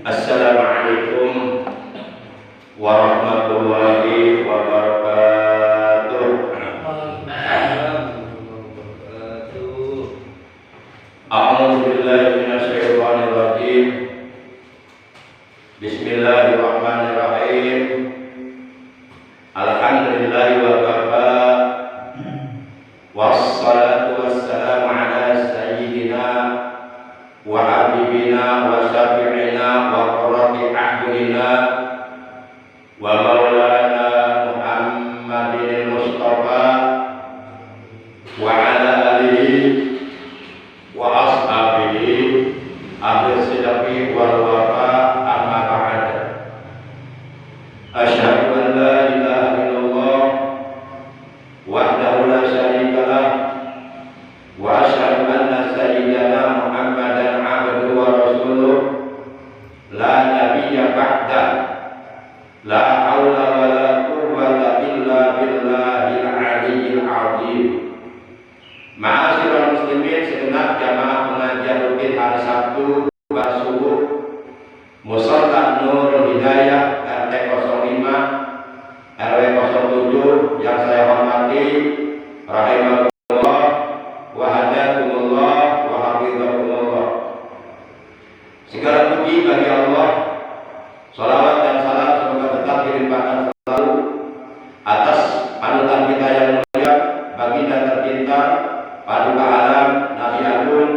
Assalamualaikum warahmatullahi wabarakatuh. A'udzu billahi minasyaitonir rajim. Bismillahirrahmanirrahim. Alhamdulillahi wa kafa. Wassalatu wassalamu ala sayyidina wa habibina wa syafi'ina wa qurrati a'yunina wa maulana Muhammadin Mustafa wa ala alihi wa ashabihi ahli sidqi wal wafa, amma ba'd. Asyhadu an la ilaha illallah wahdahu la syarika lah wa asyhadu anna sayyidana Muhammadan abduhu wa rasuluh la nabiyya ba'da. La haula wa la quwwata illa billahil aliyyil azim. Ma'asyiral muslimin, segenap jamaah pengajian rutin hari Sabtu subuh Musholla Nurul Hidayah RT 05 RW 07 yang saya hormati, rahimahullah wa hadakumullah wa hafizakumullah. Segala puji bagi Allah, salawat dan salam semoga tetap dilimpahkan selalu atas panutan kita yang mulia, baginda tercinta, paduka alam, Nabi Agung,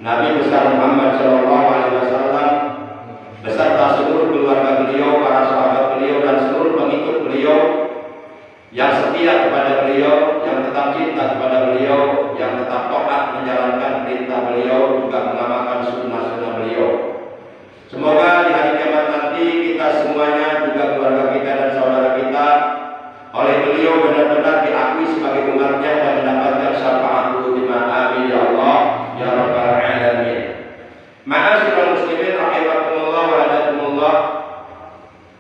Nabi besar Muhammad Shallallahu Alaihi Wasallam, beserta seluruh keluarga beliau, para sahabat beliau, dan seluruh pengikut beliau yang setia kepada beliau, yang tetap cinta kepada beliau, yang tetap taat menjalankan perintah beliau, juga mengamalkan sunnah-sunnah beliau. Semoga di hari kiamat nanti kita semuanya, juga keluarga kita dan saudara kita, oleh beliau benar-benar diakui sebagai umatnya dan mendapatkan syafaat ultima. Amin ya Allah ya rabbal alamin. Ma'asyiral muslimin rahimakumullah wa hadakumullah.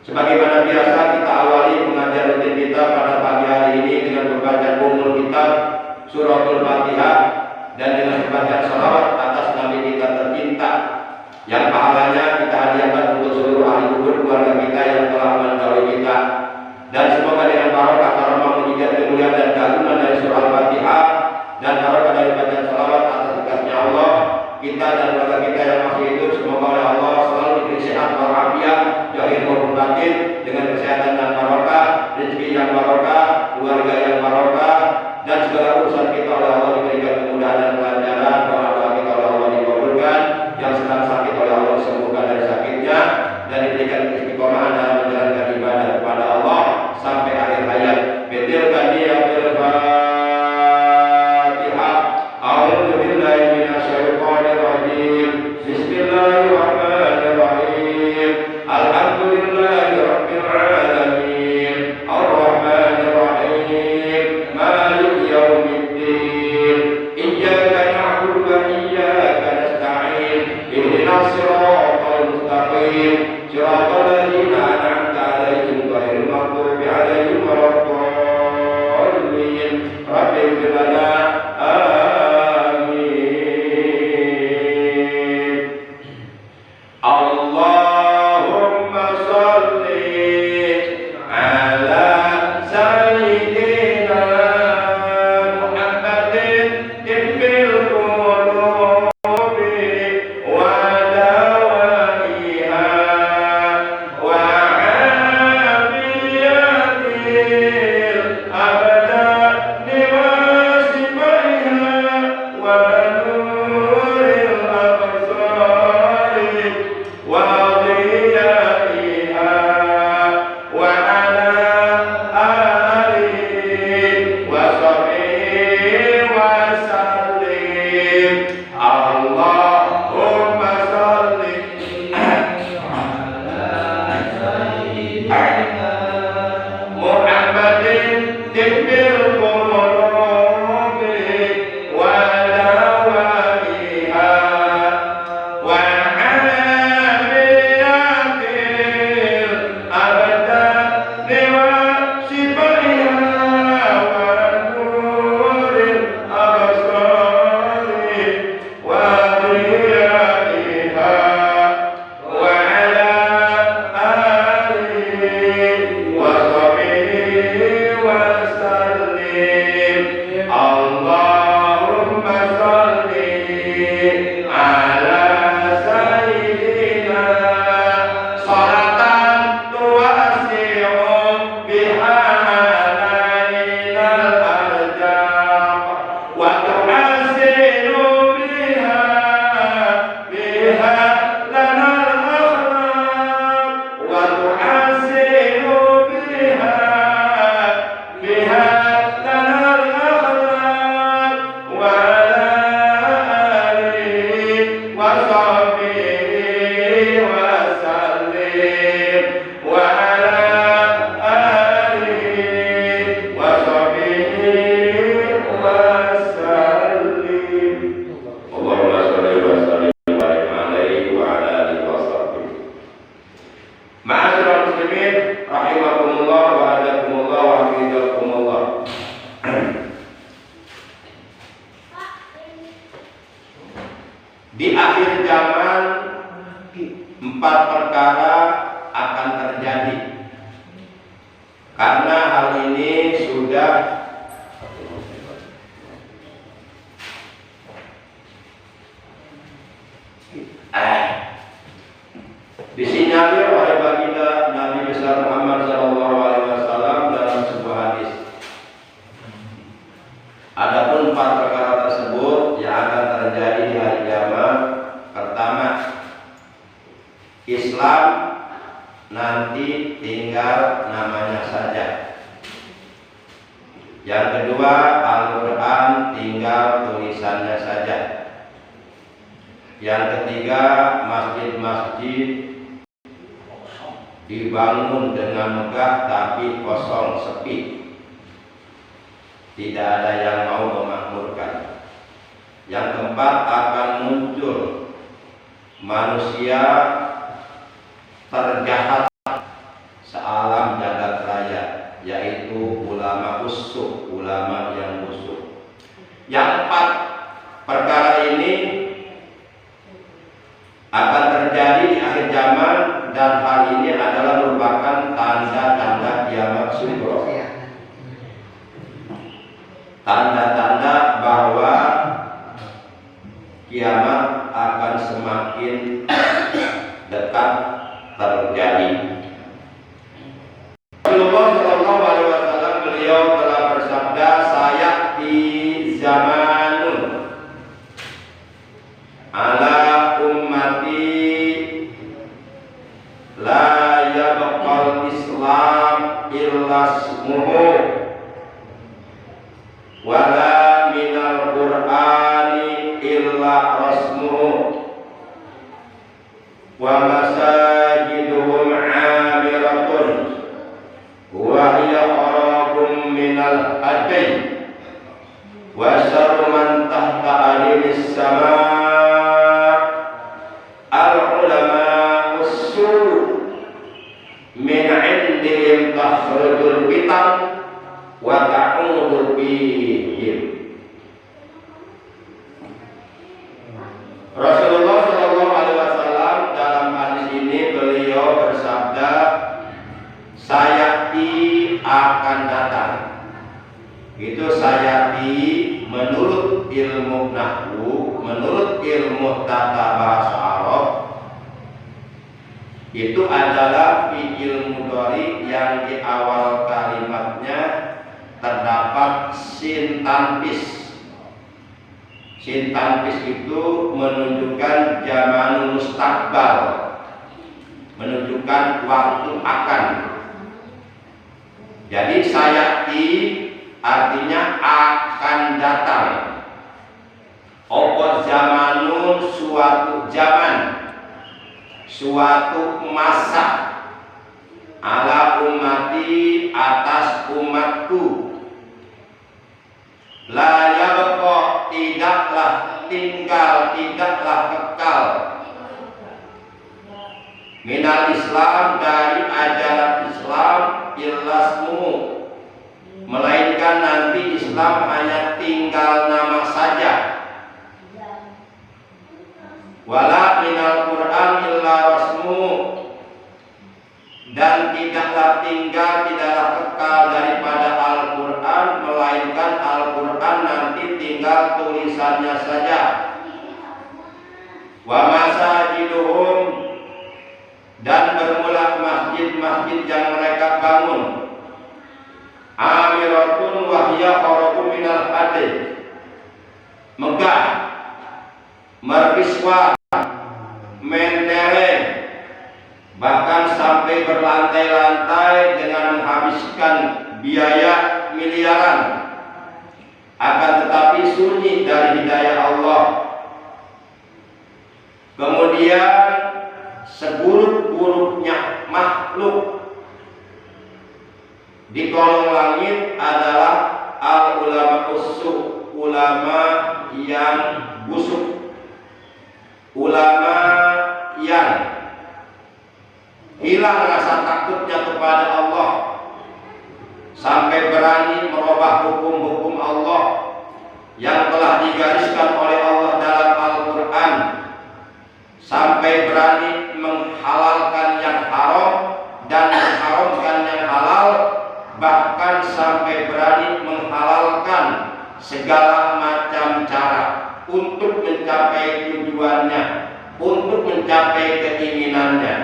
Sebagaimana biasa, kita awali pengajian rutin kita pada pagi hari ini dengan membaca Ummul Kitab Suratul Fatihah dan dengan membaca salawat atas Nabi kita tercinta, yang pahalanya kita hadiahkan untuk seluruh ahli kubur keluarga kita yang telah mendahului kita. Dan semoga dengan barokah karomah mujizat kemuliaan dan keagungan dari surah Al-Fatihah dan barokah dari bacaan salawat atas dikasihnya Allah, kita dan keluarga kita yang masih hidup semoga oleh Allah selalu diberi sehat walafiat, zahir maupun batin, dengan kesehatan dan barokah, rezeki yang barokah, keluarga yang barokah, dan segala urusan kita oleh Allah diberikan kemudahan dan kelancaran. Doa-doa kita oleh Allah dikabulkan, yang sedang sakit oleh Allah disembuhkan dari sakitnya, dan diberikan istiqomahan dalam menjalankan ibadah kepada Allah sampai akhir hayat. Betilkan dia Fatihah. A'udzu billahi minasyaitonir rajim. Bismillahirrahmanirrahim. Alhamdulillahi rabbil alamin. Arrahmanir rahim. Maliki yaumiddin. Iyyaka na'budu wa Di akhir zaman 4 perkara akan terjadi. Karena hal ini sudah disinyalir oleh baginda Nabi besar Muhammad SAW dalam sebuah hadis. Adapun 4 perkara tersebut yang akan terjadi di hari kiamat. Pertama, Islam nanti tinggal namanya saja. Yang kedua, Al-Quran tinggal tulisannya saja. Yang ketiga, masjid-masjid dibangun dengan megah tapi kosong, sepi. Tidak ada yang mau memakmurkan. Yang keempat, akan muncul manusia terjahat sealam jagat raya, yaitu ulama busuk, ulama yang busuk. Yang 4 perkara ini akan terjadi di akhir zaman, dan hal ini adalah merupakan tanda-tanda kiamat sughra. Tanda-tanda bahwa kiamat akan semakin dekat terjadi. Rasulullah SAW beliau telah bersabda, sayati zamanun ala ummati la yabqal Islam illa ismuhu wala minal Qur'ani illa rasmuhu wa masajiduhum amiratun wa hiya qarabun minal hadi wa syarru man tahta alilis sama' al-ulama usul min indihim takhrujul fitan wa ta'udu bihim. Rasulullah SAW dalam hadis ini beliau bersabda, sayati akan datang. Itu sayati menurut ilmu nahwu, menurut ilmu tata bahasa Arab, itu adalah fi'il mudhari yang di awal kalimatnya terdapat sin tanfis. Sin tanfis itu menunjukkan zaman mustaqbal, menunjukkan waktu akan. Jadi sayati artinya akan datang. Opo zamanun, suatu zaman, suatu masa, ala ummati, atas umatku. La yabqa, tidaklah tinggal, tidaklah kekal, minal Islam, dari ajaran Islam, illasmu, melainkan nanti Islam hanya tinggal nama saja. Wala minal Qur'an illa rasmu, dan tidaklah tinggal, tidaklah kekal daripada Al-Quran, melainkan Al-Quran nanti tinggal tulisannya saja. Wa masajiduhum, dan bermula masjid-masjid yang mereka bangun, amiratun wahya kharabu minal hadi, megah, merkiswa, mentereng, bahkan sampai berlantai-lantai dengan menghabiskan biaya miliaran, akan tetapi sunyi dari hidayah Allah. Kemudian seburuk-buruknya makhluk di kolong langit adalah al-ulama usuk, ulama yang busuk, ulama yang hilang rasa takutnya kepada Allah sampai berani merubah hukum-hukum Allah yang telah digariskan oleh Allah dalam Al-Quran, sampai berani menghalalkan yang haram dan mengharamkan yang halal, bahkan sampai berani menghalalkan segala macam cara untuk mencapai tujuannya, untuk mencapai keinginannya,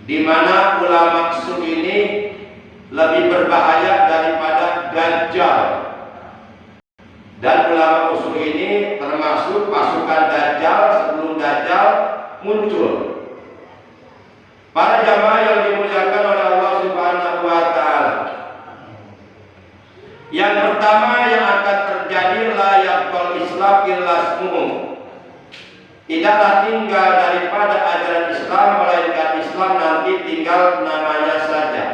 di mana ulama usul ini lebih berbahaya daripada Dajjal. Dan ulama usul ini termasuk pasukan Dajjal sebelum Dajjal muncul. Para jamaah yang dimuliakan oleh Allah Subhanahu wa Ta'ala, yang pertama yang akan terjadi, la yaqbal Islam illa ismuhu, tidaklah tinggal daripada ajaran Islam melainkan Islam nanti tinggal namanya saja.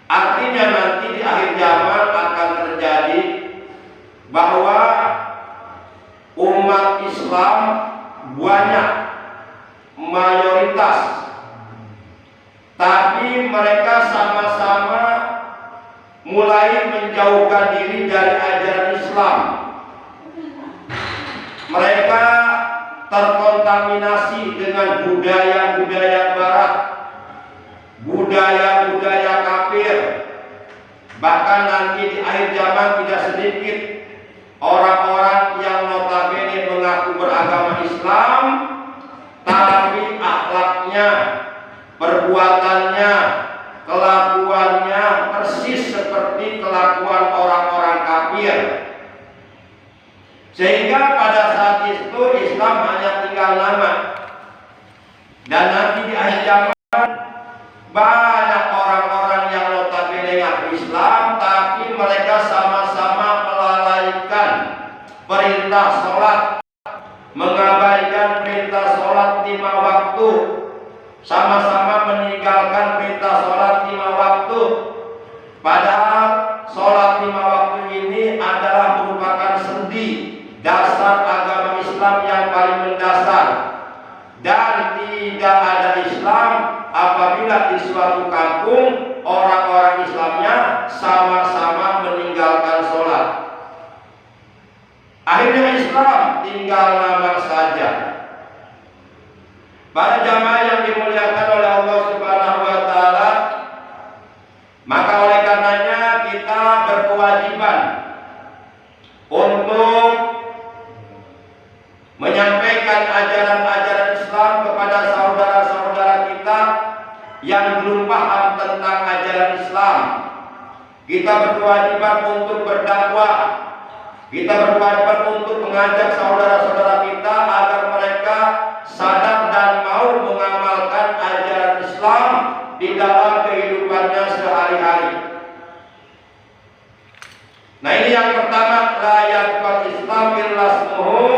Artinya nanti di akhir zaman akan terjadi bahwa umat Islam banyak, mayoritas, tapi mereka sama-sama mulai menjauhkan diri dari ajaran Islam. Mereka terkontaminasi dengan budaya-budaya barat, budaya-budaya kafir. Bahkan nanti di akhir zaman tidak sedikit orang-orang yang notabene mengaku beragama Islam, tapi akhlaknya, perbuatannya, kelakuannya persis seperti kelakuan orang-orang kafir. Sehingga pada saat itu Islam hanya tinggal nama. Dan nanti di akhir zaman banyak orang-orang yang notabene ngaku Islam, tapi mereka sama-sama melalaikan perintah sholat, mengabaikan perintah sholat 5 waktu, sama-sama meninggalkan perintah sholat 5 waktu. Padahal sholat 5 waktu ini adalah merupakan sendi dasar agama Islam yang paling mendasar. Dan tidak ada Islam apabila di suatu kampung orang-orang Islamnya sama-sama meninggalkan sholat. Akhirnya Islam tinggal nama saja. Para jamaah yang dimuliakan oleh Allah Subhanahu wa Ta'ala, maka oleh karenanya kita berkewajiban untuk menyampaikan ajaran-ajaran Islam kepada saudara-saudara kita yang belum paham tentang ajaran Islam. Kita berkewajiban untuk berdakwah. Kita berkewajiban untuk mengajak saudara-saudara kita agar mereka sadar dan mau mengamalkan ajaran Islam di dalam kehidupannya sehari-hari. Nah, ini yang pertama, la yaqbal Islam illa ismuhu,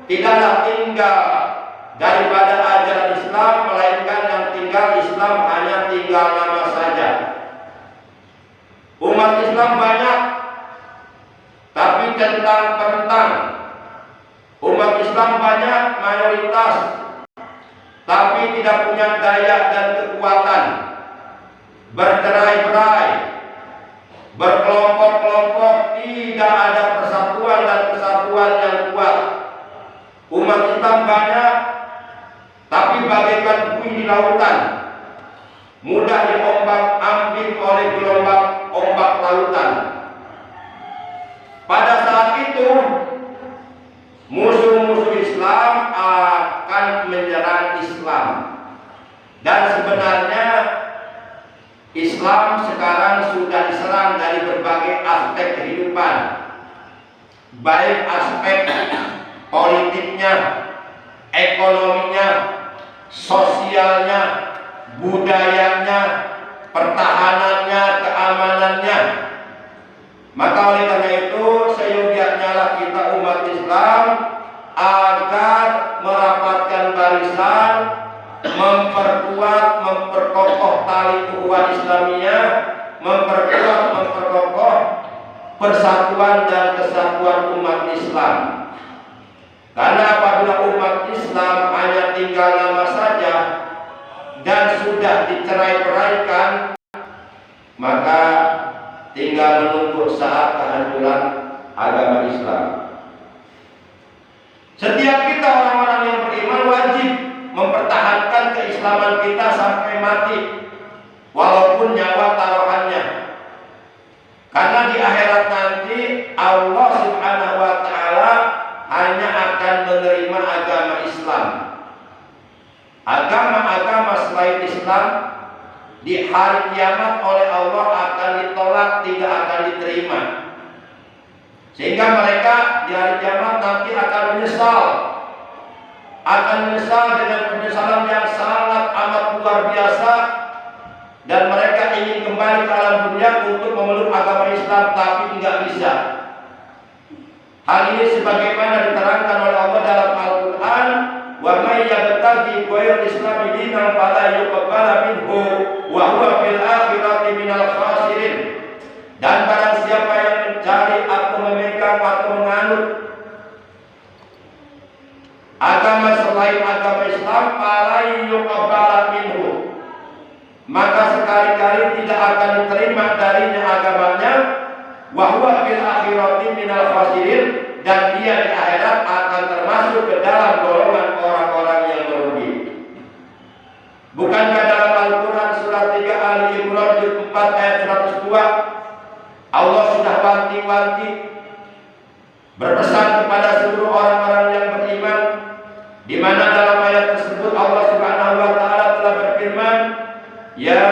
tidaklah tinggal daripada ajaran Islam melainkan yang tinggal Islam hanya tinggal nama saja. Umat Islam banyak, tapi centang-pentang. Umat Islam banyak, mayoritas, tapi tidak punya daya dan kekuatan. Bercerai-berai, berkelompok-kelompok, tidak ada persatuan dan kesatuan yang kuat. Umat Islam banyak, tapi bagaikan buih di lautan, mudah diombak-ambing oleh gelombang ombak lautan. Pada saat itu musuh-musuh Islam akan menyerang Islam. Dan sebenarnya Islam sekarang sudah diserang dari berbagai aspek kehidupan, baik aspek politiknya, ekonominya, sosialnya, budayanya, pertahanannya, keamanannya. Maka oleh karena itu seyogianya lah kita umat Islam agar merapatkan menguatkan barisan, memperkuat, memperkokoh tali ukhuwah Islamiyah, memperkuat, memperkokoh persatuan dan kesatuan umat Islam. Karena apabila umat Islam hanya tinggal nama saja dan sudah dicerai-beraikan, maka tinggal menunggu saat kehancuran agama Islam. Setiap kita orang-orang yang beriman wajib mempertahankan keislaman kita sampai mati, walaupun nyawa taruhannya. Karena di akhirat nanti Allah Subhanahu wa taala hanya akan menerima agama Islam. Agama-agama selain Islam di hari kiamat oleh Allah akan ditolak, tidak akan diterima. Sehingga mereka di hari kiamat nanti akan menyesal dengan penyesalan yang sangat amat luar biasa, dan mereka ingin kembali ke alam dunia untuk memeluk agama Islam, tapi tidak bisa. Hal ini sebagaimana diterangkan oleh Allah dalam Al-Quran, wa may yabtaghi ghairal islami dinan fala yuqbala minhu wa huwa fil akhirati minal khasirin. Dan barang siapa yang mencari atau memegang atau menganut agama selain agama Islam, fala yuqbala minhu, maka sekali-kali tidak akan diterima darinya agamanya, wa huwa fil akhirati minal khasirin, dan dia di akhirat akan termasuk ke dalam golongan orang-orang yang merugi. Bukankah dalam Al-Quran surat 3 Ali Imran juz 4 ayat 102 Allah sudah wanti-wanti berpesan kepada seluruh orang-orang yang beriman, di mana dalam ayat tersebut Allah Subhanahu wa taala telah berfirman, ya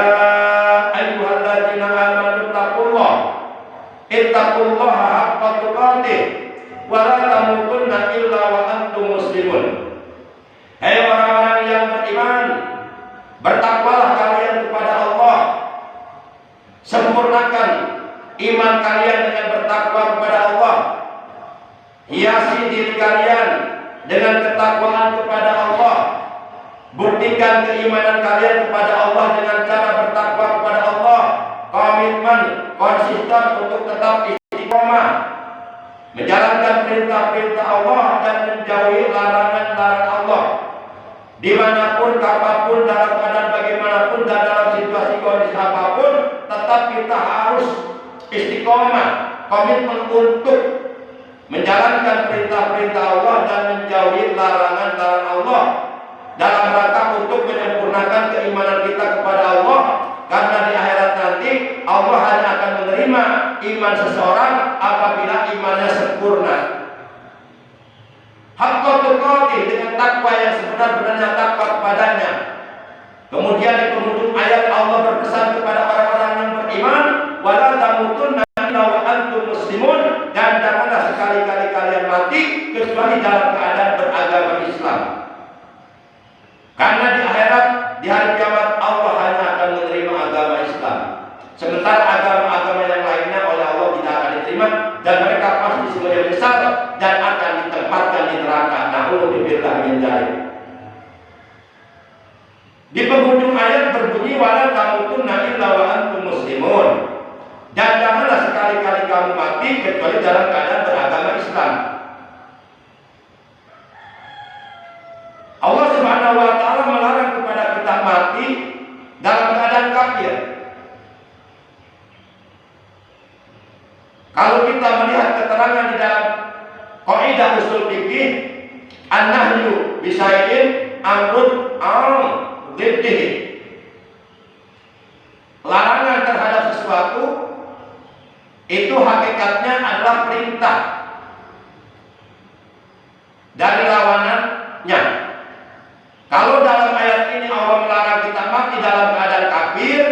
ayyuhalladzina amanu ittaqullaha haqqa tuqatih wa la tamutunna illa wa antum muslimun. Hai orang-orang yang beriman, bertakwalah kalian kepada Allah, sempurnakan iman kalian dengan bertakwa kepada Allah, hiasi diri kalian dengan ketakwaan kepada Allah, buktikan keimanan kalian kepada Allah dengan cara bertakwa kepada Allah, komitmen, konsisten untuk tetap istiqomah, menjalankan perintah-perintah Allah dan menjauhi larangan-larangan Allah, dimanapun, kapanpun, dalam keadaan bagaimanapun, dan dalam situasi kondisi apapun, tetap kita harus istiqomah, komitmen untuk menjalankan perintah-perintah Allah dan menjauhi larangan-larangan Allah, dalam rangka untuk menyempurnakan keimanan kita kepada Allah. Karena di akhirat nanti Allah hanya akan menerima iman seseorang apabila imannya sempurna. Haqqa tuqatih, dengan takwa yang sebenar-benarnya takwa kepadanya. Kemudian di penghujung ayat Allah berpesan kepada orang-orang yang beriman, wala tamutunna illa wa antum muslimun, dan janganlah sekali-kali kalian mati kecuali dalam keadaan beragama Islam. Karena di akhirat, di hari kiamat, Allah hanya akan menerima agama Islam, sementara agama-agama yang lainnya oleh Allah tidak akan diterima, dan mereka pasti semuanya besar dan akan ditempatkan di neraka. Na'udzubillah min dzalik. Di penghujung ayat berbunyi, wala tamutunna illa wa antum muslimun, dan janganlah sekali-kali kamu mati kecuali dalam keadaan beragama Islam. Allah Subhanahu wa taala melarang kepada kita mati dalam keadaan kafir. Kalau kita melihat keterangan di dalam kaidah usul fikih, an-nahyu bisyai'in amrun dhiddihi. Larangan terhadap sesuatu itu hakikatnya adalah perintah dari lawanannya. Kalau dalam ayat ini Allah melarang kita mati dalam keadaan kafir,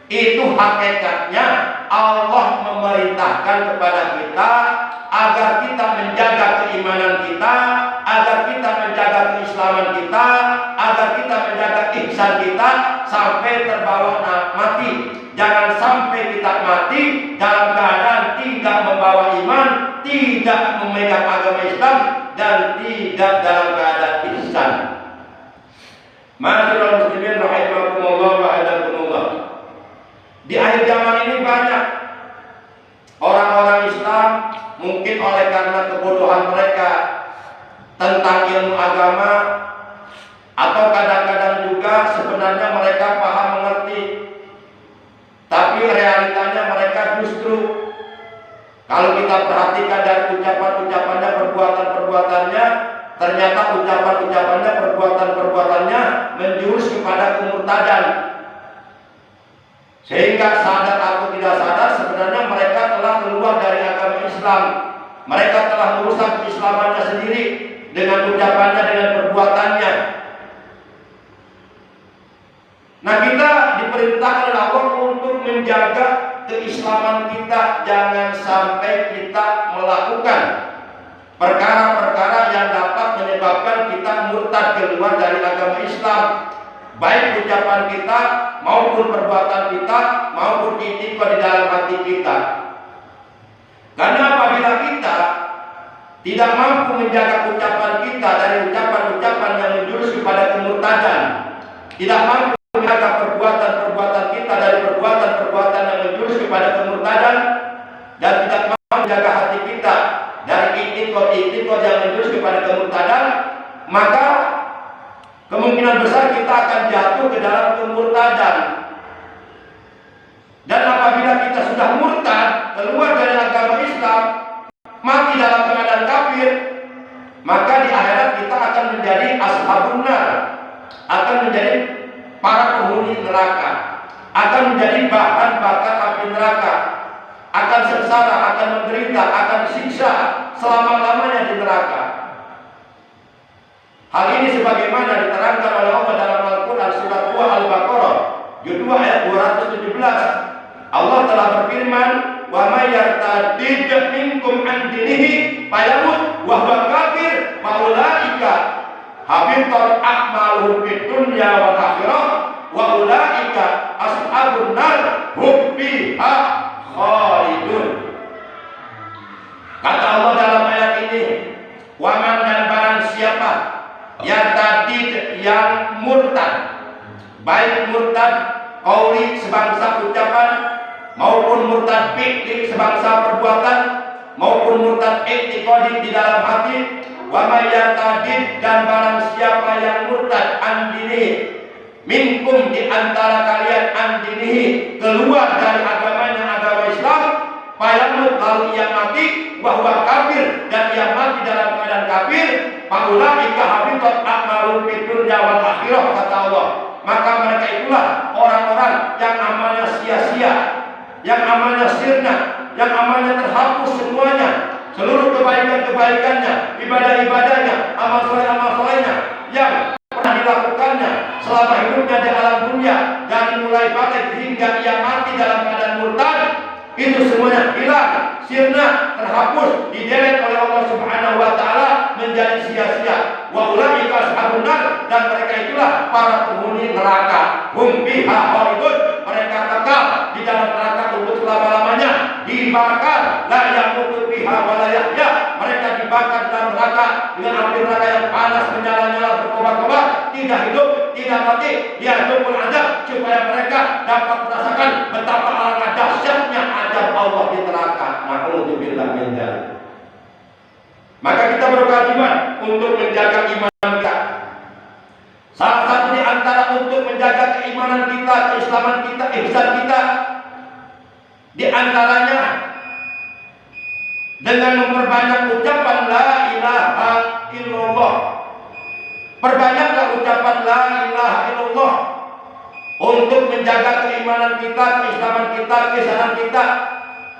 itu hakikatnya Allah memerintahkan kepada kita agar kita menjaga keimanan kita, agar kita menjaga keislaman kita, agar kita menjaga ihsan kita sampai terbawa mati. Jangan sampai kita mati dalam keadaan tidak membawa iman, tidak memegang agama Islam dan tidak dalam keadaan ihsan. Ma'asyiral muslimin rahimakumullah wa hadakumullah. Di akhir zaman ini banyak orang-orang Islam, mungkin oleh karena kebodohan mereka tentang ilmu agama, atau kadang-kadang juga sebenarnya mereka paham mengerti, tapi realitanya mereka justru, kalau kita perhatikan dari ucapan-ucapannya, perbuatan-perbuatannya, ternyata ucapan-ucapannya, perbuatan-perbuatannya menjurus kepada kemurtadan. Sehingga sadar atau tidak sadar, sebenarnya mereka telah keluar dari agama Islam. Mereka telah merusak keislamannya sendiri dengan ucapannya, dengan perbuatannya. Nah, kita diperintahkan oleh Allah untuk menjaga keislaman kita, jangan sampai kita melakukan perkara-perkara yang dapat menyebabkan kita murtad keluar dari agama Islam, baik ucapan kita maupun perbuatan kita maupun i'tiqad di dalam hati kita. Karena apabila kita tidak mampu menjaga ucapan kita dari ucapan-ucapan yang menjurus kepada kemurtadan, tidak mampu menjaga perbuatan-perbuatan kita dari perbuatan-perbuatan yang menjurus kepada kemurtadan, dan tidak mampu menjaga hati kita dari i'tiqad yang menjurus kepada kemurtadan, maka kemungkinan besar kita akan jatuh ke dalam kemurtadan. Dan apabila kita sudah murtad, keluar dari agama Islam, mati dalam keadaan kafir, maka di akhirat kita akan menjadi ashabun nar, akan menjadi para penghuni neraka, akan menjadi bahan bakar api neraka, akan sengsara, akan menderita, akan disiksa selama-lamanya di neraka. Hal ini sebagaimana diterangkan oleh Allah dalam Al-Quran surat 2 Al-Baqarah juz 2 ayat 217. Allah telah berfirman, "Wa may yartadid minkum an dinihi fayamut wa huwa kafir fa ulaika habitat a'maluhum fid dunya wal akhirah wa ulaika ashabun nar hum fiha khalidun." Kata Allah dalam ayat ini, waman dan barang siapa yang tadi yang murtad, baik murtad qauli sebangsa ucapan maupun murtad fi'li sebangsa perbuatan maupun murtad i'tiqadi di dalam hati, wa may yartadid dan barang siapa yang murtad an dinihi minkum di antara kalian an dinihi keluar dari agamanya agama Islam, fayamut lalu ia mati bahwa kafir dan ia mati dalam keadaan kafir, faulaika habitat a'malun fid dunya wal akhirah, kata Allah, maka mereka itulah orang-orang yang amalnya sia-sia, yang amalnya sirna, yang amalnya terhapus semuanya, seluruh kebaikan-kebaikannya, ibadah-ibadahnya, amal soleh-nya yang pernah dilakukannya selama hidupnya di alam dunia, dari mulai balik hingga ia mati dalam keadaan murtad, itu semuanya hilang, sirna, terhapus, didelete oleh Allah Subhanahu wa taala menjadi sia-sia. Wa ulaika ashabun nar, dan mereka itulah para penghuni neraka. Hum fiha khalidun, mereka kekal di dalam neraka untuk selama-lamanya, dibakar, la yamutu fiha wa la yahya, mereka dibakar dalam neraka dengan api neraka yang panas menyala-nyala berkobar-kobar, tidak hidup, tidak mati, diadukul azab supaya mereka dapat merasakan betapa alangkah dahsyatnya azab Allah di neraka. Na'udzubillah min dzalik. Maka kita berkewajiban untuk menjaga iman kita. Salah satu di antara untuk menjaga keimanan kita, keislaman kita, ihsan kita, di antaranya dengan memperbanyak ucapan la ilaha illallah. Perbanyaklah ucapan la ilaha illallah untuk menjaga keimanan kita, keislaman kita, keisanan kita.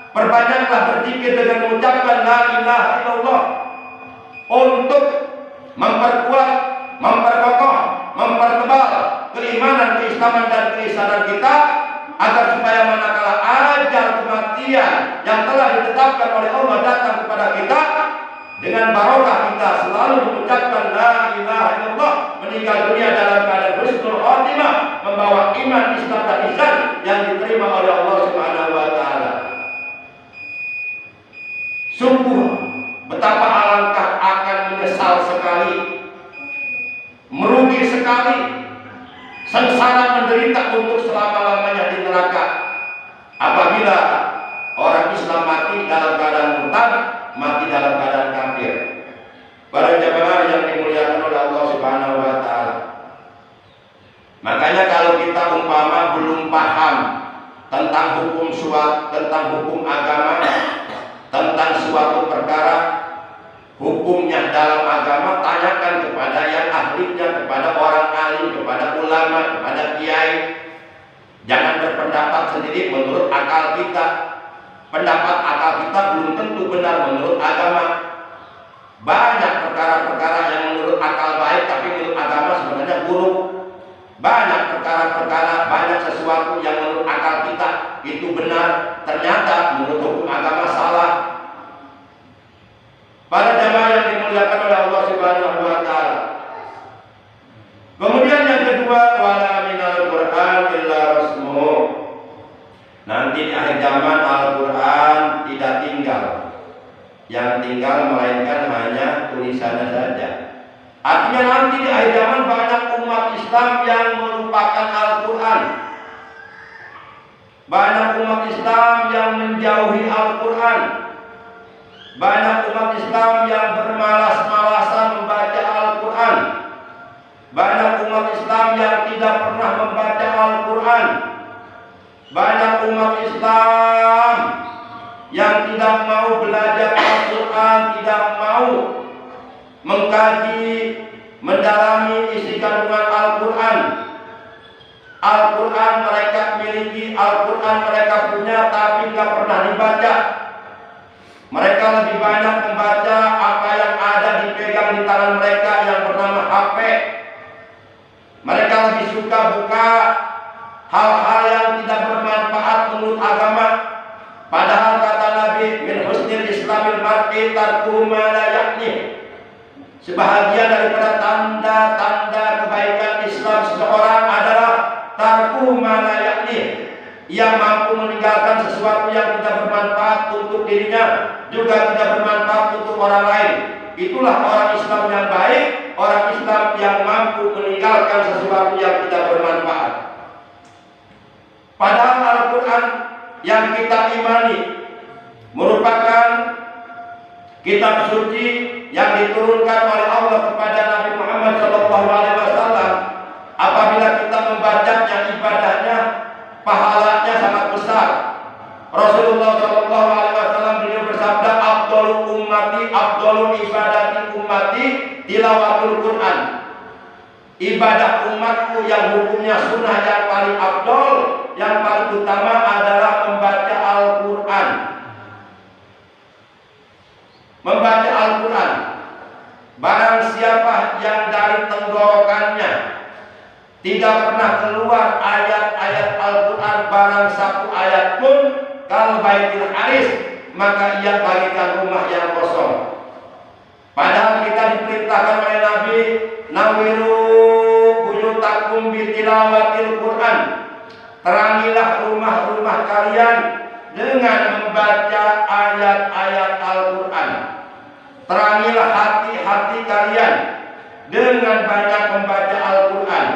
Perbanyaklah berzikir dengan mengucapkan la ilaha illallah untuk memperkuat, memperkokoh, mempertebal keimanan, keislaman dan keisanan kita, agar supaya manakala ajal kematian yang telah ditetapkan oleh Allah datang kepada kita, dengan barokah kita selalu mengucapkan la ilaha illallah, meninggal dunia dalam keadaan husnul khatimah, membawa iman, Islam dan ihsan yang diterima oleh Allah Subhanahu wa taala. Sungguh betapa alangkah akan menyesal sekali, merugi sekali, sengsara menderita untuk selama-lamanya di neraka apabila orang Islam mati dalam keadaan murtad, mati dalam keadaan kafir. Para jamaah yang dimuliakan oleh Allah Subhanahu wa taala. Makanya kalau kita umpama belum paham tentang hukum agama, tentang suatu perkara, hukumnya dalam agama, tanyakan kepada yang ahlinya, kepada orang alim, kepada ulama, kepada kiai. Jangan berpendapat sendiri menurut akal kita. Pendapat akal kita belum tentu benar menurut agama. Banyak perkara-perkara yang menurut akal baik tapi menurut agama sebenarnya buruk. Banyak perkara-perkara, banyak sesuatu yang menurut akal kita itu benar, ternyata menurut hukum agama salah. Para jamaah yang dimuliakan oleh Allah Subhanahu wa taala. Kemudian yang kedua, wala minal Qur'an illa rasmuhu. Nanti di akhir zaman Al-Qur'an tidak tinggal. Yang tinggal melainkan hanya tulisannya saja. Artinya nanti di akhir zaman banyak umat Islam yang melupakan Al-Quran. Banyak umat Islam yang menjauhi Al-Quran. Banyak umat Islam yang bermalas-malasan membaca Al-Quran. Banyak umat Islam yang tidak pernah membaca Al-Quran. Banyak umat Islam yang tidak mau belajar Al-Quran, tidak mau mengkaji, mendalami isi kandungan Al-Quran. Al-Quran mereka miliki, Al-Quran mereka punya, tapi nggak pernah dibaca. Mereka lebih banyak membaca apa yang ada dipegang di tangan mereka yang bernama HP. Mereka lebih suka buka hal-hal yang tidak bermanfaat menurut agama. Padahal kata Nabi, min husnil islamil mar'i tarkuhu ma la ya'ni. Sebahagian daripada tanda-tanda kebaikan Islam seseorang adalah tarkuhu ma la ya'ni. Ia mampu meninggalkan sesuatu yang tidak bermanfaat untuk dirinya, juga tidak bermanfaat untuk orang lain. Itulah orang Islam yang baik, orang Islam yang mampu meninggalkan sesuatu yang tidak bermanfaat. Padahal Al-Quran yang kita imani merupakan kitab suci yang diturunkan oleh Allah kepada Nabi Muhammad SAW. Apabila kita membacanya, ibadahnya, pahalanya sangat besar. Rasulullah SAW beliau bersabda, "Afdalul ummati, afdalul ibadati ummati tilawatul Quran." Ibadah umatku yang hukumnya sunnah yang paling afdal, yang paling utama adalah membaca Al-Quran. Membaca Al-Quran. Barang siapa yang dari tenggorokannya tidak pernah keluar ayat-ayat Al-Quran, barang satu ayat pun, kalau Baitul Haris, maka ia bagikan rumah yang kosong. Padahal kita diperintahkan oleh Nabi, nawiru buyutakum bitilawatil Quran. Terangilah rumah-rumah kalian dengan membaca ayat-ayat Al-Quran. Terangilah hati-hati kalian dengan banyak membaca Al-Quran.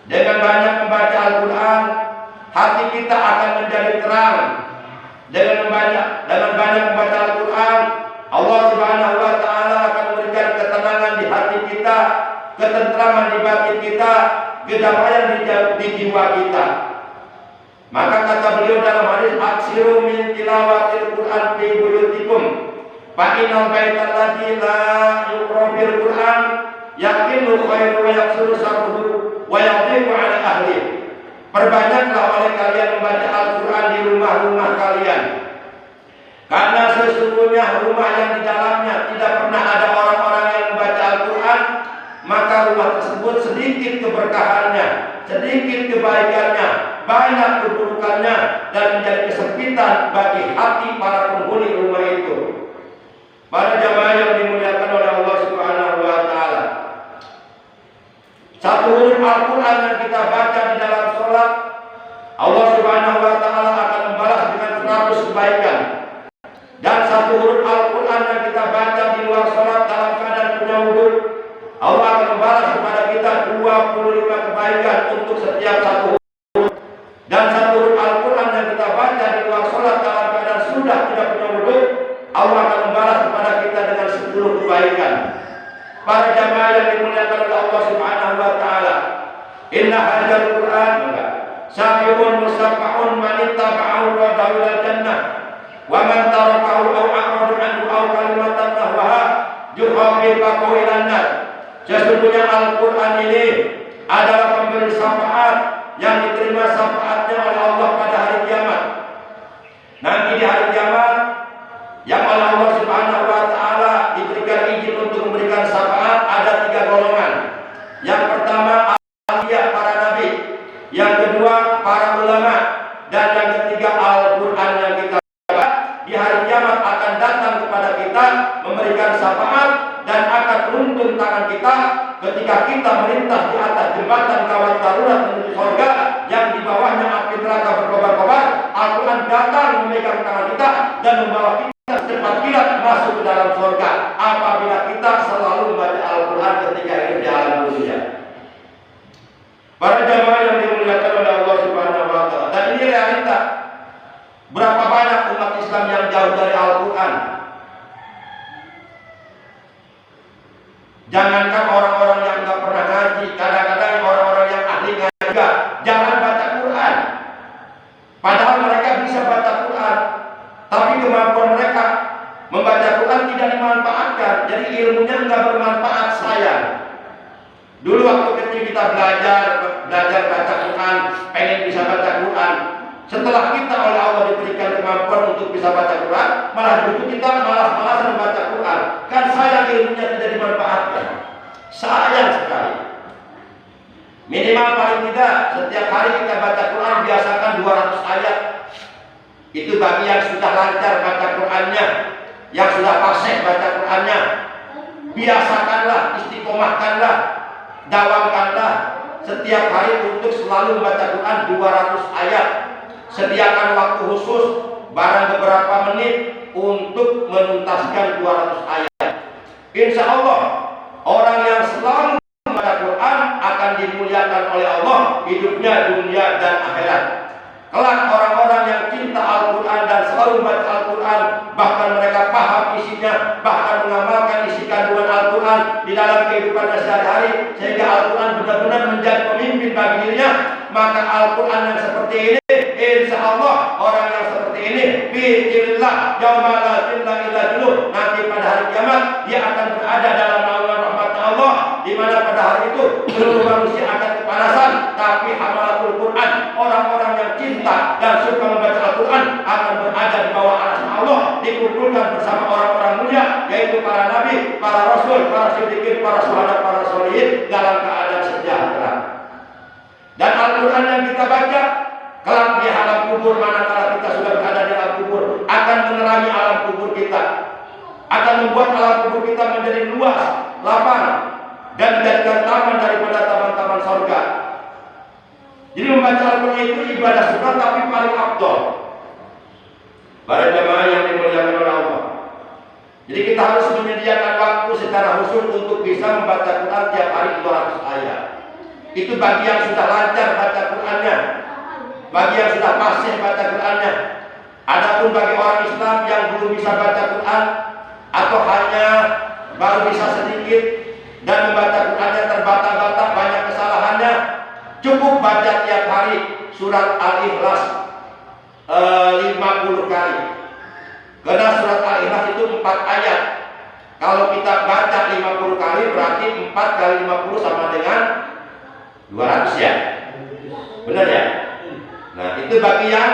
Dengan banyak membaca Al-Quran, hati kita akan menjadi terang. Dengan banyak membaca Al-Quran, Allah Subhanahu wa taala akan memberikan ketenangan di hati kita, ketentraman di batin kita, kedamaian di jiwa kita. Maka kata beliau dalam hadis, aksiru min tilawatil Quran fi buyutikum fa innal baital ladzi la yuqra bil Quran yaqinu khairu wa yaksuru sarruhu wa yadhiqu ala ahli. Perbanyaklah oleh kalian membaca Al-Quran di rumah-rumah kalian, karena sesungguhnya rumah yang di dalamnya tidak pernah ada orang-orang yang membaca Al-Quran, maka rumah tersebut sedikit keberkahannya, sedikit kebaikannya, banyak keburukannya, dan menjadi kesempitan bagi hati para penghuni rumah itu. Para jamaah yang dimuliakan oleh Allah Subhanahu wa taala, satu huruf Al-Quran yang kita baca di dalam sholat, Allah Subhanahu wa taala akan membalas dengan 100 kebaikan. Dan satu huruf Al-Quran yang kita baca di luar sholat dalam keadaan punya wudhu, Allah akan membalas kepada kita 25 kebaikan untuk setiap satu huruf. Dan satu huruf Al-Quran yang kita baca di luar sholat dalam keadaan sudah tidak punya wudhu, Allah akan membalas kepada kita dengan 10 kebaikan. Para jamaah yang dimuliakan oleh Allah Subhanahu wa taala, inna hadzal Qur'an syafi'un musaffa'un man ittaba'ahu radawil jannah wa man tarakahu aw a'rada anhu aw kalimatan nahwaha yuqabilu ilan nar. Sesungguhnya Al-Quran ini adalah pemberi syafaat yang diterima syafaatnya oleh Allah pada hari kiamat. Nanti di hari kiamat yang oleh Allah Subhanahu wa taala diberikan izin untuk memberikan syafaat ada 3 golongan. Yang pertama al-anbiya, para nabi. Yang kedua para ulama, dan yang ketiga Al-Quran yang kita baca di hari kiamat akan datang kepada kita memberikan syafaat dan akan menuntun tangan kita ketika kita melintas di atas jembatan kawat darurat menuju surga yang di bawahnya api neraka berkobar-kobar. Al-Quran datang memegang tangan kita dan membawa kita secepat kilat masuk ke dalam surga apabila kita selalu membaca Al-Quran ketika hidup di alam dunia. Para jamaah yang dimuliakan oleh Allah Subhanahu wa taala, dan ini realita. Berapa banyak umat Islam yang jauh dari Al-Quran? Jangankan orang-orang yang nggak pernah ngaji, kadang-kadang orang-orang yang ahli ngaji juga jangan baca Quran. Padahal mereka bisa baca Quran, tapi kemampuan mereka membaca Quran tidak dimanfaatkan. Jadi ilmunya nggak bermanfaat, sayang. Dulu waktu kecil kita belajar baca Quran, pengen bisa baca Quran. Setelah kita oleh Allah diberikan kemampuan untuk bisa baca Quran, malah justru kita malas-malasan membaca Quran. Kan sayang ilmunya tidak dimanfaatkan. Sayang sekali. Minimal paling tidak setiap hari kita baca Quran biasakan 200 ayat. Itu bagi yang sudah lancar baca Qurannya, yang sudah fasih baca Qurannya. Biasakanlah, istiqomahkanlah, dawamkanlah setiap hari untuk selalu membaca Quran 200 ayat. Sediakan waktu khusus barang beberapa menit untuk menuntaskan 200 ayat. Insya Allah orang yang selalu membaca Quran akan dimuliakan oleh Allah hidupnya dunia dan akhirat. Kelak orang-orang yang cinta Al-Quran dan selalu membaca Al-Quran, bahkan mereka paham isinya, bahkan mengamalkan isi kandungan Al-Quran di dalam kehidupannya sehari-hari, sehingga Al-Quran benar-benar menjadi pemimpin bagi dirinya, maka Al-Quran yang seperti ini, insya Allah orang yang seperti ini, bi'idznillah yauma la zilla illa zilluh, nanti pada hari kiamat dia akan berada dalam naungan rahmat Allah, di mana pada hari itu seluruh manusia akan kepanasan, tapi hamalatul Quran, orang-orang yang cinta dan suka membaca Al-Quran akan berada di bawah arasy Allah, dikumpulkan bersama orang-orang mulia, yaitu para nabi, para rasul, para siddiqin, para syuhada, para sholihin dalam keadaan sejahtera. Dan Al-Quran yang kita baca kelak di alam kubur, manakala kita sudah berada di alam kubur, akan menerangi alam kubur kita, akan membuat alam kubur kita menjadi luas, lapang, dan menjadikan taman daripada taman-taman surga. Jadi membaca Al-Quran itu ibadah sunnah tapi paling afdal. Para jamaah yang dimuliakan oleh Allah, jadi kita harus menyediakan waktu secara khusus untuk bisa membaca Quran tiap hari 200 ayat. Itu bagi yang sudah lancar baca Qurannya, bagi yang sudah fasih baca Qurannya. Adapun bagi orang Islam yang belum bisa baca Quran atau hanya baru bisa sedikit dan membaca Qurannya terbata-bata, banyak kesalahannya, cukup baca tiap hari surat Al-Ikhlas 50 kali. Karena surat Al-Ikhlas itu 4 ayat. Kalau kita baca 50 kali berarti 4 kali 50 sama dengan 200 ya. Benar ya? Nah, itu bagi yang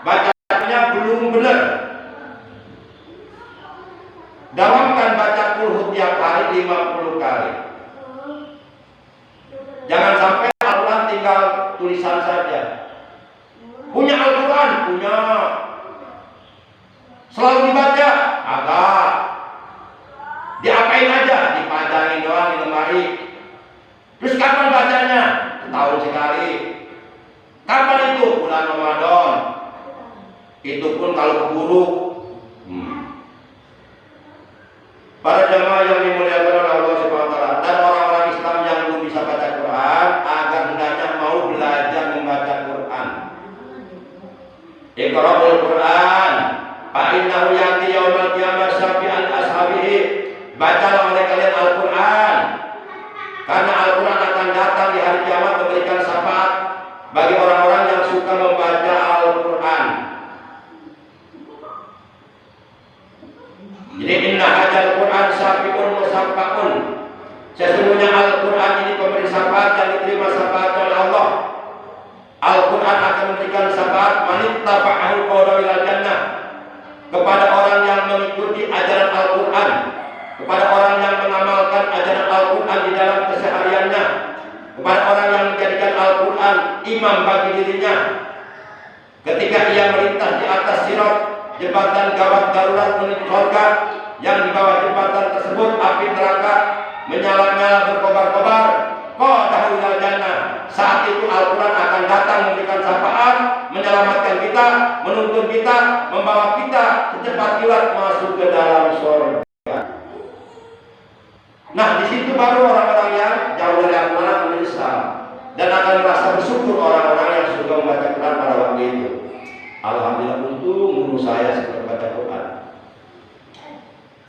bacanya belum benar. Dawamkan baca Qul tiap hari 50 kali. Jangan sampai Al-Quran tinggal tulisan saja. Punya Al-Quran, punya. Selalu dibaca, agak. Diapain aja, dipajangin doang di lemari. Terus kapan bacanya? Setahun sekali. Kapan itu? Bulan Ramadan. Itu pun kalau keburu. Iqra'ul Qur'an fa innahu ya'ti yaumal qiyamah syafi'an ashabihi. Bacalah oleh kalian Al-Qur'an, karena Al-Qur'an akan datang di hari kiamat memberikan syafaat bagi orang-orang yang suka membaca Al-Qur'an. Jadi inna hadzal Qur'an syafi'un musaffa'un. Sesungguhnya Al-Qur'an ini pemberi syafaat yang diterima syafaat oleh Allah. Al-Quran akan memberikan syafaat manittaba'ahu qawla ilal jannah, kepada orang yang mengikuti ajaran Al-Quran, kepada orang yang mengamalkan ajaran Al-Quran di dalam kesehariannya, kepada orang yang menjadikan Al-Quran imam bagi dirinya. Ketika ia melintas di atas sirat, jembatan gawat darurat menuju surga, yang di bawah jembatan tersebut api neraka menyala-nyala berkobar-kobar, qadahu ilal jannah. Saat itu Al-Quran akan datang memberikan syafaat, menyelamatkan kita, menuntun kita, membawa kita secepat kilat masuk ke dalam surga. Nah, di situ baru orang-orang yang jauh dari Al-Quran menyesal dan akan merasa bersyukur orang-orang yang suka membaca Quran pada waktu itu. Alhamdulillah, untung guru saya suka membaca Quran.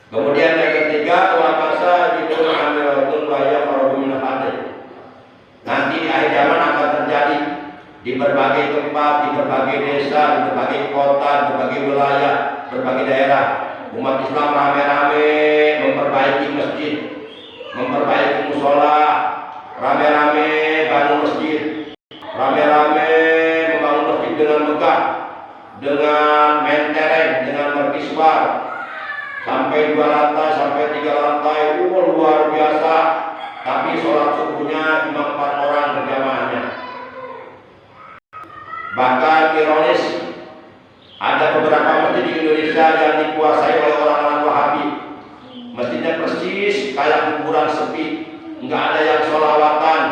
Kemudian yang ketiga, wa masa jidul amiratun wa yafaru min hadith. Nanti di akhir zaman akan terjadi di berbagai tempat, di berbagai desa, di berbagai kota, di berbagai wilayah, berbagai daerah, umat Islam rame-rame memperbaiki masjid, memperbaiki musola, rame-rame bangun masjid, rame-rame membangun masjid dengan megah, dengan mentereng, dengan merkiswar, sampai 2 lantai, sampai 3 lantai, luar biasa. Tapi sholat subuhnya cuma 4 orang berjamaahnya. Bahkan ironis, ada beberapa masjid di Indonesia yang dikuasai oleh orang-orang Wahabi. Masjidnya persis kayak kuburan sepi, nggak ada yang sholawatan,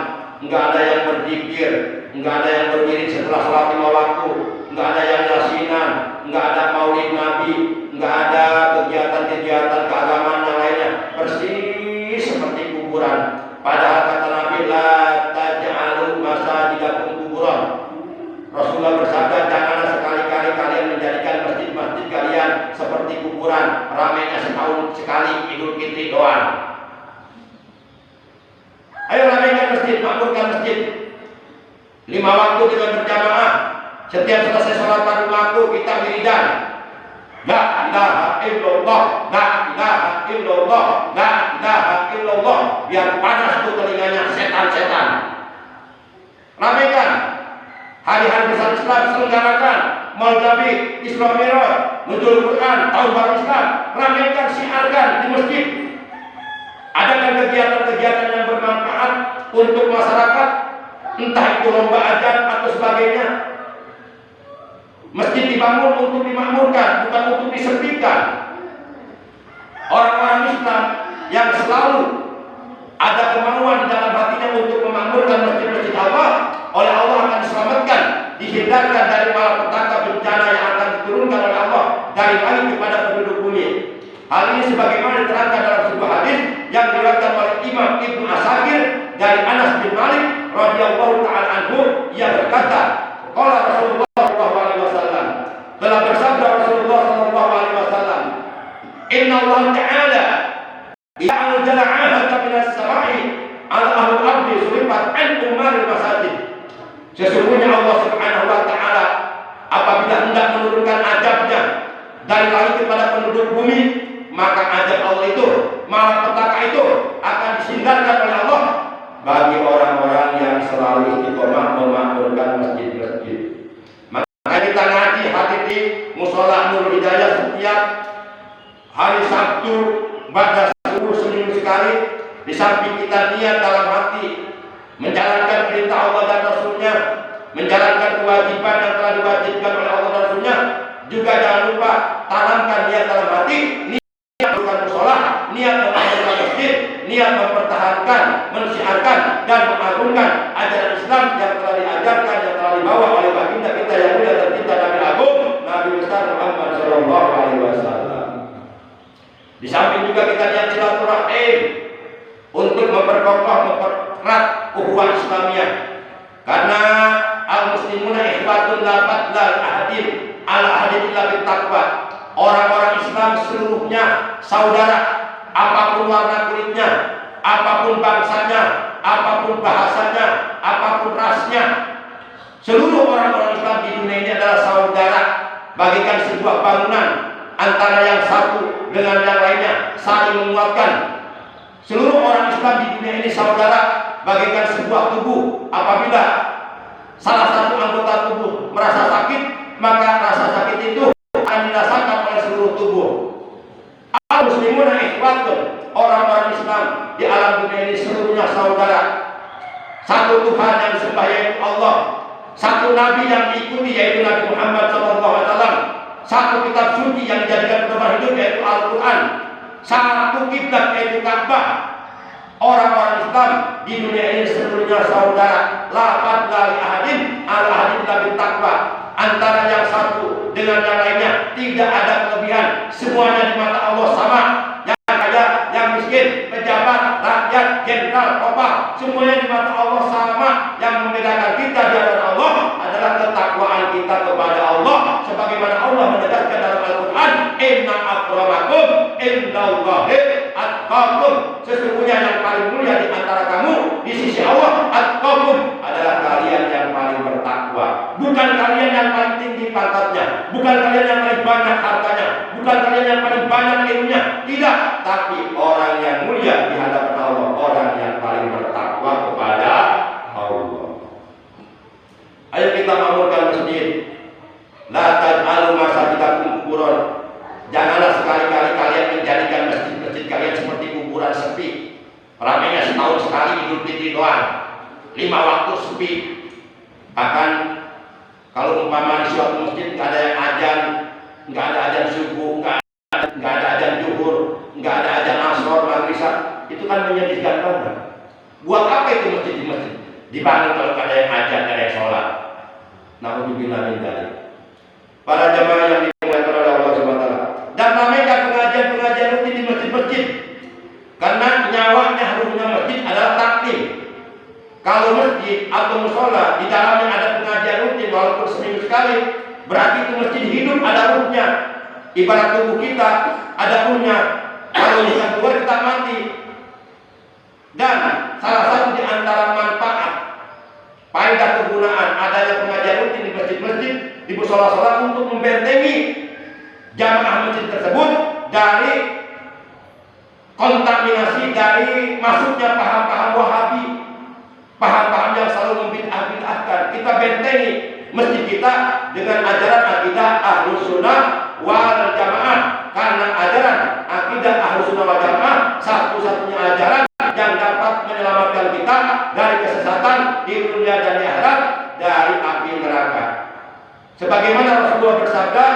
nggak ada yang berzikir, nggak ada yang berdiri setelah sholat 5 waktu, nggak ada yang yasinan, nggak ada maulid Nabi, nggak ada kegiatan-kegiatan keagamaan yang lainnya. Persis seperti kuburan. Padahal kata Nabi, la taj'alu masajidakum kuburan. Rasulullah bersabda, janganlah sekali-kali kalian menjadikan masjid-masjid kalian seperti kuburan, ramainya setahun sekali Idul Fitri doang. Ayo ramaikan masjid, makmurkan masjid 5 waktu dengan berjamaah. Setiap selesai sholat 5 waktu kita wiridan, la ilaha illallah, la ilaha illallah, la ilaha illallah. Biar panas tuh telinganya setan-setan. Ramaikan hari-hari besar Islam, selenggarakan Maulid Nabi, Isra Mi'raj, Nuzul Quran, Tahun Baru Islam. Ramaikan, siarkan di masjid. Adakan kegiatan-kegiatan yang bermanfaat untuk masyarakat, entah itu lomba ajan atau sebagainya. Masjid dibangun untuk dimakmurkan, bukan untuk disepikan. Orang-orang Islam yang selalu ada kemauan di dalam hatinya untuk memakmurkan masjid-masjid Allah, oleh Allah akan diselamatkan, dihindarkan dari malapetaka bencana yang akan diturunkan oleh Allah dari langit kepada penduduk bumi. Hal ini sebagaimana diterangkan dalam sebuah hadis yang diriwayatkan oleh Imam Ibnu Asakir dari Anas bin Malik radhiyallahu taala anhu, ia berkata, qala Rasulullah sallallahu alaihi wasallam, telah bersabda Rasulullah sallallahu alaihi wasallam, inna Allah ta'ala ya'anzala 'ahada minas sama'i 'ala ahli al-ardi surifat an umaril masajid. Sesungguhnya Allah Subhanahu wa taala apabila hendak menurunkan azabnya dari langit kepada penduduk bumi, maka azab Allah itu, malapetaka itu akan disindarkan oleh Allah bagi orang-orang yang selalu istiqomah memakmurkan masjid-masjid. Maka kita ngaji hadir di Mushola Nur Hidayah setiap hari Sabtu pada subuh seminggu sekali. Di samping kita niat dalam hati menjalankan perintah Allah dan Rasulnya, menjalankan kewajiban yang telah diwajibkan oleh Allah dan Rasulnya, juga jangan lupa tanamkan niat dalam hati, niat melakukan mushola, niat membangun masjid, niat mempertahankan, mensiarkan dan mengagungkan ajaran Islam yang telah diajarkan, yang telah dibawa oleh baginda kita yang mulia tercinta Nabi Agung, Nabi besar Muhammad Shallallahu Alaihi Wasallam. Di samping juga kita niat silaturahim untuk memperkokoh, mempererat ukhuwah Islamiyah. Karena al-muslimuna ikhwatun la fadla li ahadin ala ahadin illa bittaqwa. Orang-orang Islam seluruhnya saudara, apapun warna kulitnya, apapun bangsanya, apapun bahasanya, apapun rasnya. Seluruh orang-orang Islam di dunia ini adalah saudara. Bagikan sebuah bangunan antara yang satu dengan yang lainnya, saling menguatkan. Seluruh orang Islam di dunia ini saudara. Bagikan sebuah tubuh, apabila salah satu anggota tubuh merasa sakit, maka rasa sakit itu akan dirasakan oleh seluruh tubuh. Al-muslimuna ikhwatun, orang-orang Islam di alam dunia ini seluruhnya saudara. Satu Tuhan yang disembah yaitu Allah, satu Nabi yang diikuti yaitu Nabi Muhammad SAW, satu kitab suci yang dijadikan pedoman hidup yaitu Al-Quran, satu kiblat yaitu Ka'bah. Orang-orang Islam di dunia ini seluruhnya saudara. La fadla li ahadin ala ahadin illa bittaqwa. Antara yang satu dengan yang lainnya tidak ada kelebihan. Semuanya di mata Allah sama. Yang kaya, yang miskin, pejabat, rakyat, jenderal, tokoh, semuanya di mata Allah sama. Yang membedakan kita di hadapan Allah adalah ketakwaan kita kepada Allah. Sebagaimana Allah menegaskan dalam Al-Quran, inna akramakum indallahi atqakum. Sesungguhnya yang paling mulia di antara kamu di sisi Allah, atqakum, adalah kalian yang paling bertakwa. Bukan kalian yang paling tinggi pangkatnya, bukan kalian yang paling banyak hartanya, bukan kalian yang paling banyak ilmunya, tidak. Tapi orang yang mulia di hadapan Allah, orang yang paling bertakwa kepada Allah. Ayo kita makmurkan masjid. La taj'alu masajidakum quburan. Janganlah sekali-kali kalian menjadikan masjid-masjid kalian seperti kuburan sepi. Ramainya setahun sekali Idul Fitri doang, 5 waktu sepi. Bahkan kalau umpama di suatu masjid nggak ada yang azan, nggak ada azan subuh, nggak ada azan zuhur, nggak ada azan asar, maghrib, itu kan menyedihkan banget. Buat apa itu masjid di masjid? Dibangun kalau nggak ada yang azan, nggak ada yang sholat. Na'udzubillah min dzalik. Para jamaah yang dimuliakan oleh Allah Subhanahu wa taala, dan ramaikan pengajian-pengajian rutin di masjid-masjid. Karena nyawanya harusnya masjid adalah taklim. Kalau masjid atau musola di dalamnya ada pengajian rutin walaupun seminggu sekali, berarti itu masjid hidup, ada ruhnya. Ibarat tubuh kita ada ruhnya. Kalau kita keluar kita mati. Dan salah satu di antara manfaat, faedah kegunaan adanya pengajian rutin di masjid-masjid, di musola-musola untuk membentengi jamaah masjid tersebut dari kontaminasi, dari masuknya paham-paham Wahabi, paham-paham yang selalu membid'ah-bid'ahkan. Kita bentengi masjid kita dengan ajaran akidah Ahlus Sunnah wal Jamaah. Karena ajaran akidah Ahlus Sunnah wal Jamaah satu-satunya ajaran yang dapat menyelamatkan kita dari kesesatan di dunia dan di akhirat, dari api neraka. Sebagaimana Rasulullah bersabda,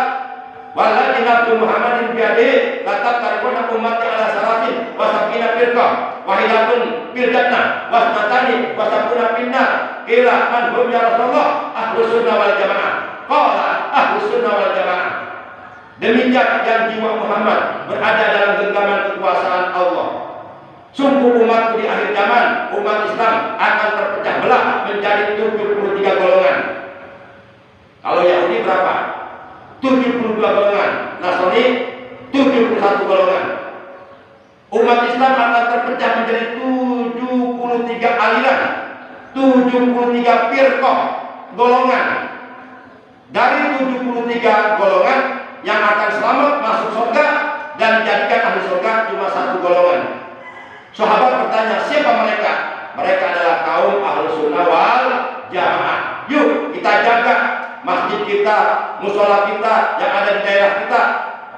wallahi nafsu Muhammadin biyadihi la tatarikuna ummati ala salatin wa sab'ina firqah wahidatun fil jannah wa sanatani wa sab'una finnar. Qila man hum ya Rasulullah? Ahlus sunnah wal jamaah. Qala ahlus sunnah wal jamaah. Demikian yang jiwa Muhammad berada dalam genggaman kekuasaan Allah. Sungguh umat di akhir zaman, umat Islam akan terpecah belah menjadi 73 golongan. Kalau Yahudi berapa? 72 golongan, Nasrani 71 golongan. Umat Islam akan terpecah menjadi 73 aliran, 73 firqah golongan. Dari 73 golongan yang akan selamat masuk surga dan dijadikan ahli surga cuma 1 golongan. Sahabat bertanya, siapa mereka? Mereka adalah kaum Ahlus Sunnah wal Jamaah. Yuk kita jaga masjid kita, musola kita yang ada di daerah kita,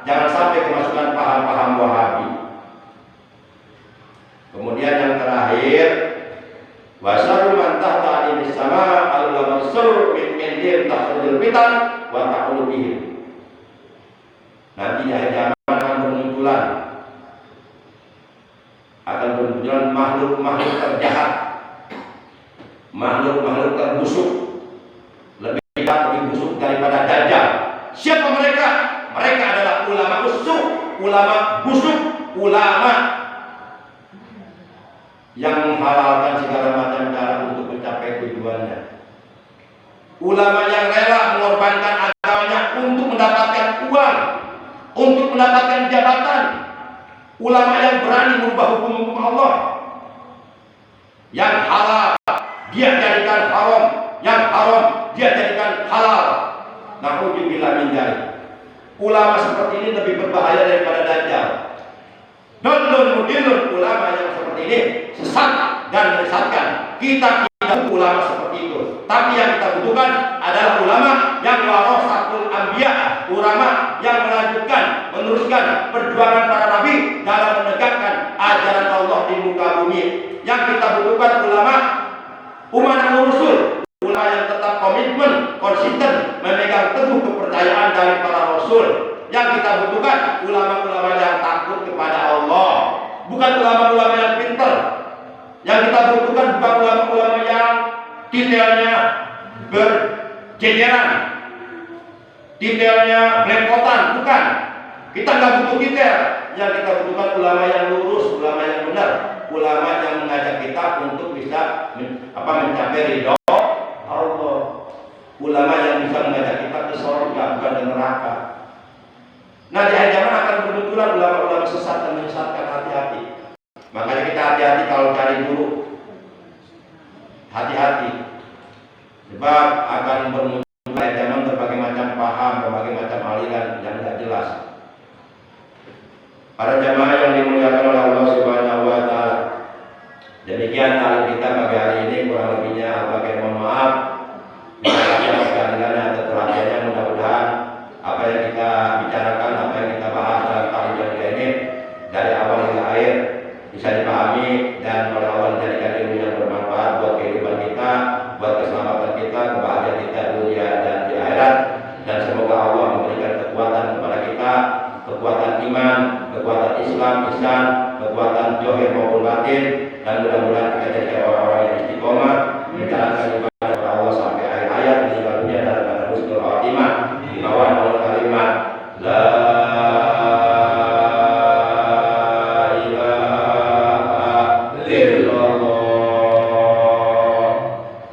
jangan sampai kemasukan paham-paham Wahabi. Kemudian yang terakhir, wasaru man tahta anis sama al-ghasur min indir tahsudul fitan wa ta'ulubihim. Nanti di akhir zaman akan bermunculan makhluk-makhluk terjahat, makhluk-makhluk terbusuk, lebih busuk daripada Dajjal. Siapa mereka? Mereka adalah ulama busuk, ulama busuk, ulama yang menghalalkan segala macam cara untuk mencapai tujuannya. Ulama yang rela mengorbankan agamanya untuk untuk mendapatkan jabatan. Ulama yang berani merubah hukum-hukum Allah. Yang halal dia jadikan haram, yang haram dia jadikan halal. Na'udzubillah min dzalik. Ulama seperti ini lebih berbahaya daripada Dajjal. Dallun mudillun, ulama yang seperti ini sesat dan menyesatkan. Kita tidak butuh ulama seperti itu. Tapi yang kita butuhkan adalah ulama yang warasatul anbiya, ulama yang melanjutkan, meneruskan perjuangan para nabi dalam menegakkan ajaran Allah di muka bumi. Yang kita butuhkan ulama umanul rasul, ulama yang tetap komitmen, konsisten, memegang teguh kepercayaan dari para rasul. Yang kita butuhkan ulama-ulama yang takut kepada Allah, bukan ulama-ulama yang pintar. Yang kita butuhkan bukan ulama-ulama yang detailnya berjejeran, detailnya belepotan, bukan. Kita nggak butuh detail. Yang kita butuhkan ulama yang lurus, ulama yang benar, ulama yang mengajak kita untuk bisa mencapai ridho Allah. Ulama yang bisa mengajak kita ke surga, bukan ke neraka. Nah, di akhir zaman akan bermunculan ulama-ulama sesat dan menyesatkan. Hati-hati. Makanya kita hati-hati kalau cari guru. Hati-hati. Sebab akan bermunculan di akhir zaman berbagai macam paham, berbagai macam aliran yang tidak jelas. Para jamaah yang dimuliakan oleh Allah Subhanahu wa taala. Demikian talim kita pagi hari ini, kurang lebihnya Al-Baqir mohon maaf. Terima kasih sekalian atas perhatiannya. Mudah-mudahan apa yang kita bicarakan, apa yang kita bahas dalam talim ini dari awal hingga akhir bisa dipahami dan pada awal dijadikan ilmu yang bermanfaat buat kehidupan kita, buat keselamatan kita, kebahagiaan kita dunia dan di akhirat. Dan semoga Allah memberikan kekuatan kepada kita, kekuatan iman, kekuatan Islam, ihsan, kekuatan zahir maupun batin, dan mudah-mudahan kita jadi orang-orang yang istiqomah menjalankan ibadah kepada Allah sampai akhir hayat meninggal dunia dalam keadaan husnul khatimah di bawah naungan kalimat la ilaha illallah,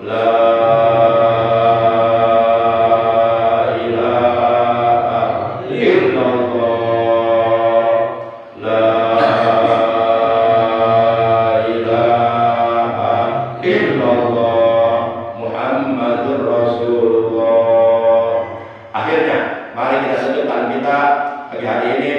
la ilaha illallah, la illallah Muhammadur Rasulullah. Akhirnya mari kita lanjutkan kita pagi hari ini